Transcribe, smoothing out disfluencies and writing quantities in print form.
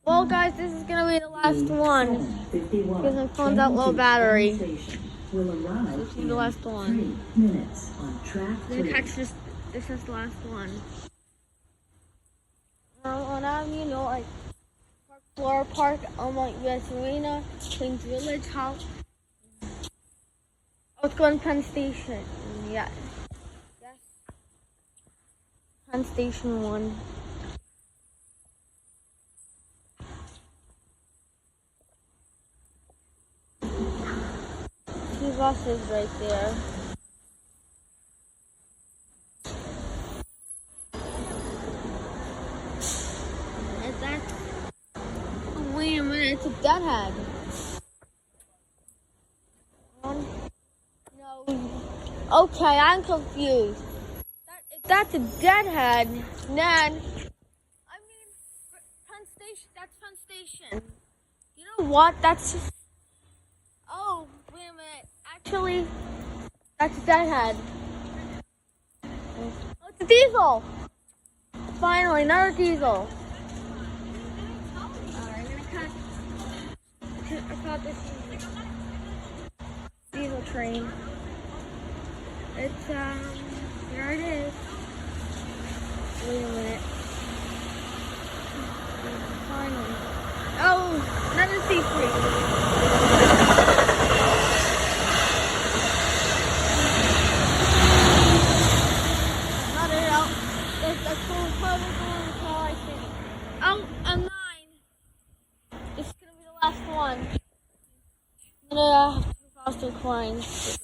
Well, guys, this is gonna be the last one because my phone's out low battery. This is the last one. I'm gonna catch this. This is the last one. Like Flora Park, US Arena, Queens Village House. Oh, it's going to Penn Station. Yes. Penn Station 1. Two buses right there. Is that? Oh, wait a minute, it's a deadhead. No. Okay, I'm confused. If that's a deadhead, then Penn Station. That's Penn Station. You know what? That's just. Oh, wait a minute. Actually, that's a deadhead. Oh, it's a diesel. Finally, another diesel. Alright, I caught this diesel train. It's, there it is. Wait a minute. Finally. Oh, another C3. Oh, and 9. This is gonna be the last one. I'm gonna have to foster coins.